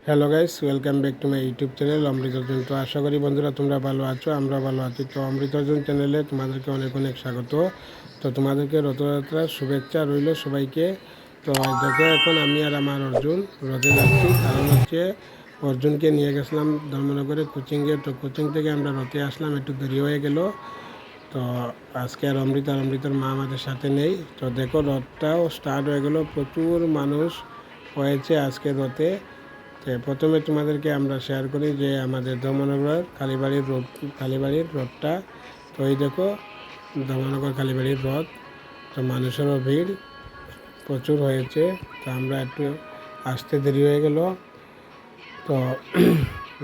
Hello guys, welcome back to my YouTube channel Amrit Arjun. তো আশা করি বন্ধুরা তোমরা ভালো আছো, আমরা ভালো আছি। তো অমৃত অর্জুন চ্যানেলে তোমাদেরকে অনেক অনেক স্বাগত। তো তোমাদেরকে রথযাত্রার শুভেচ্ছা রইল সবাইকে। তো দেখো, এখন আমি আর আমার অর্জুন রথে যাচ্ছি। কারণ হচ্ছে অর্জুনকে নিয়ে গেছিলাম ধর্মনগরে কোচিংয়ে। তো কোচিং থেকে আমরা রথে আসলাম, একটু দেরি হয়ে গেল। তো আজকে আর অমৃতার মা আমাদের সাথে নেই। তো দেখো, রথটাও স্টার্ট হয়ে গেল, প্রচুর মানুষ হয়েছে আজকে রথে। তো প্রথমে তোমাদেরকে আমরা শেয়ার করি যে আমাদের ধর্মনগর কালীবাড়ির রথটা। তো এই দেখো, ধর্মনগর কালীবাড়ির রথ। তো মানুষেরও ভিড় প্রচুর হয়েছে। তো আমরা একটু আসতে দেরি হয়ে গেল। তো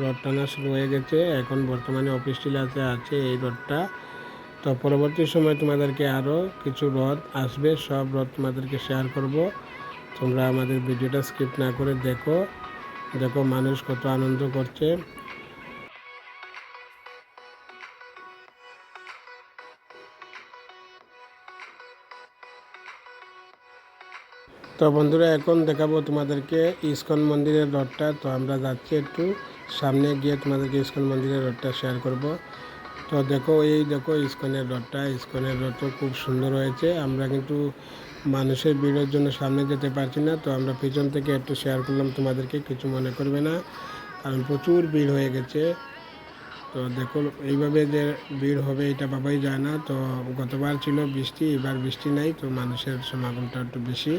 রথ টানা শুরু হয়ে গেছে, এখন বর্তমানে অফিস টিলাতে আছে এই রথটা। তো পরবর্তী সময় তোমাদেরকে আরও কিছু রথ আসবে, সব রথ তোমাদেরকে শেয়ার করব। তোমরা আমাদের ভিডিওটা স্কিপ না করে দেখো। দেখো মানুষ কত আনন্দ করছে। তো বন্ধুরা, এখন দেখাবো তোমাদেরকে ইস্কন মন্দিরের রথটা। তো আমরা যাচ্ছি একটু সামনে গিয়ে তোমাদেরকে ইস্কন মন্দিরের রথটা শেয়ার করব। তো দেখো, এই দেখো ইস্কনের রথটা। ইস্কনের রথও খুব সুন্দর হয়েছে। আমরা কিন্তু মানুষের ভিড়ের জন্য সামনে যেতে পারছি না, তো আমরা পিছন থেকে একটু শেয়ার করলাম তোমাদেরকে, কিছু মনে করবে না, কারণ প্রচুর ভিড় হয়ে গেছে। তো দেখো, এইভাবে যে ভিড় হবে এটা ভাবাই যায় না। তো গতবার ছিল বৃষ্টি, এবার বৃষ্টি নাই, তো মানুষের সমাগমটা একটু বেশি।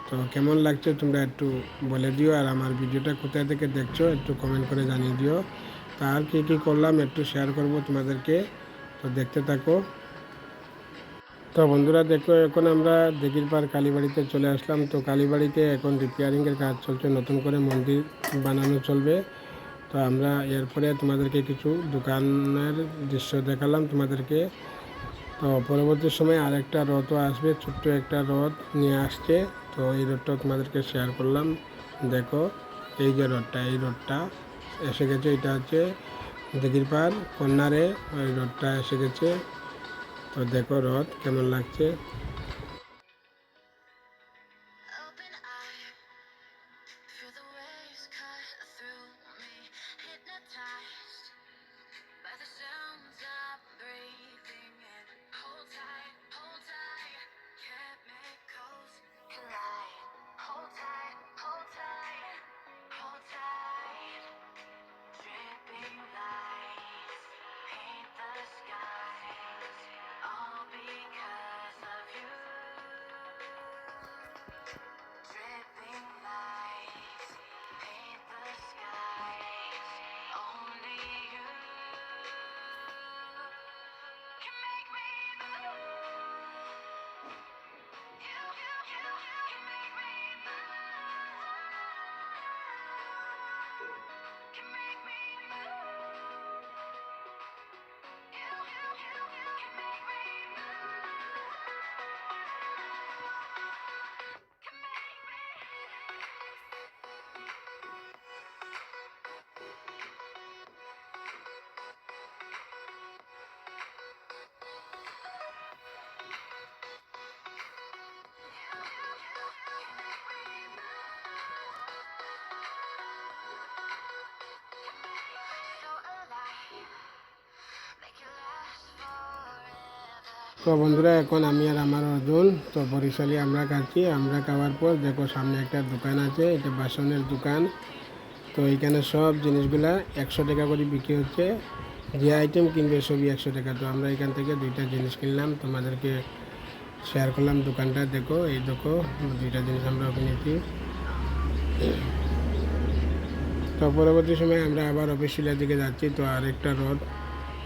তো কেমন লাগছে তোমরা একটু বলে দিও, আর আমার ভিডিওটা কোথায় থেকে দেখছো একটু কমেন্ট করে জানিয়ে দিও। তার কী কী করলাম একটু শেয়ার করব তোমাদেরকে, তো দেখতে থাকো। তো বন্ধুরা দেখো, এখন আমরা দিঘির পাড় কালীবাড়িতে চলে আসলাম। তো কালীবাড়িতে এখন রিপেয়ারিংয়ের কাজ চলছে, নতুন করে মন্দির বানানো চলবে। তো আমরা এরপরে তোমাদেরকে কিছু দোকানের দৃশ্য দেখালাম তোমাদেরকে। তো পরবর্তী সময় আরেকটা রথও আসবে, ছোট্ট একটা রথ নিয়ে আসছে। তো এই রথটাও তোমাদেরকে শেয়ার করলাম। দেখো, এই যে রথটা, এই রথটা এসে গেছে। এটা হচ্ছে দিঘির পাড় কর্নারে ওই রথটা এসে গেছে। তো দেখো রথ কেমন লাগছে। তো বন্ধুরা, এখন আমি আর আমার অর্জুন তো বরিশালে আমরা খাচ্ছি। আমরা খাওয়ার পর দেখো সামনে একটা দোকান আছে, এটা বাসনের দোকান। তো এইখানে সব জিনিসগুলা 100 টাকা করে বিক্রি হচ্ছে। যে আইটেম কিনবে সবই 100 টাকা। তো আমরা এখান থেকে দুইটা জিনিস কিনলাম, তোমাদেরকে শেয়ার করলাম দোকানটা। দেখো, এই দেখো দুইটা জিনিস আমরা কিনেছি। তো পরবর্তী সময় আমরা আবার অফিসিয়ার দিকে যাচ্ছি। তো আরেকটা রথ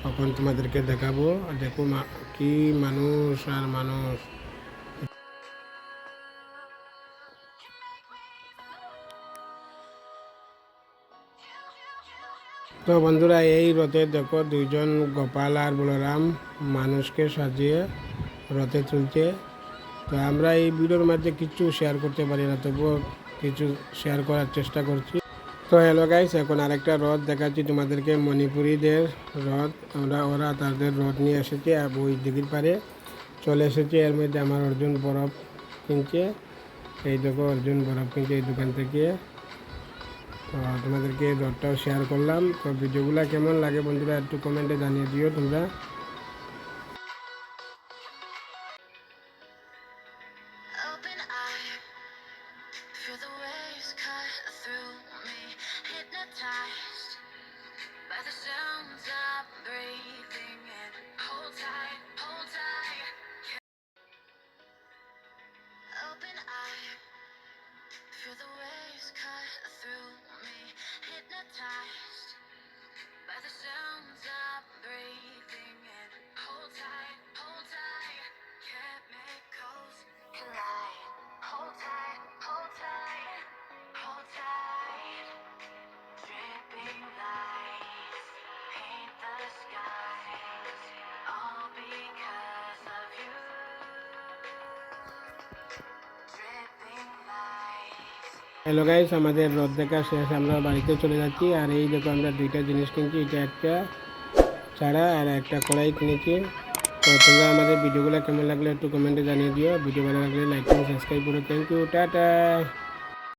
তখন তোমাদেরকে দেখাবো। দেখো কি মানুষ আর মানুষ। তো বন্ধুরা, এই রথে দেখো দুইজন গোপাল আর বলরাম মানুষকে সাজিয়ে রথে তুলছে। তো আমরা এই ভিডিওর মাঝে কিছু শেয়ার করতে পারি না, তবুও কিছু শেয়ার করার চেষ্টা করছি। তো হ্যালো গাইস, এখন আরেকটা রথ দেখাচ্ছি তোমাদেরকে, মণিপুরীদের রথ। ওরা তাদের রথ নিয়ে এসেছে আর ওই দিঘির পাড়ে চলে এসেছে। এর মধ্যে আমার অর্জুন বরফ কিনছে। এই দেখো অর্জুন বরফ কিনছে এই দোকান থেকে। তোমাদেরকে রথটাও শেয়ার করলাম। তো ভিডিওগুলো কেমন লাগে বন্ধুরা একটু কমেন্টে জানিয়ে দিও তোমরা। Open eye, feel the waves cut through me, hypnotized by the sounds I'm breathing in. Hold tight, hold tight. Open eye, feel the waves cut through me, hypnotized by the sounds I'm breathing in. Hold tight, hold tight. Chemicals collide. Hold tight, hold tight, hold tight. Dripping lights paint the skies, all because of you. Dripping lights. Hello guys, আমাদের রথ দেখা শেষ, আমরা বাড়িতে চলে যাচ্ছি। আর এই দেখো আমরা দুইটা জিনিস কিনছি, এটা একটা চারা আর একটা কড়াই কিনেছি। তো তোমরা আমাদের ভিডিওগুলো কেমন লাগলে একটু কমেন্টে জানিয়ে দিও। ভিডিও ভালো লাগলে লাইক এবং সাবস্ক্রাইব করো। Thank you, tata.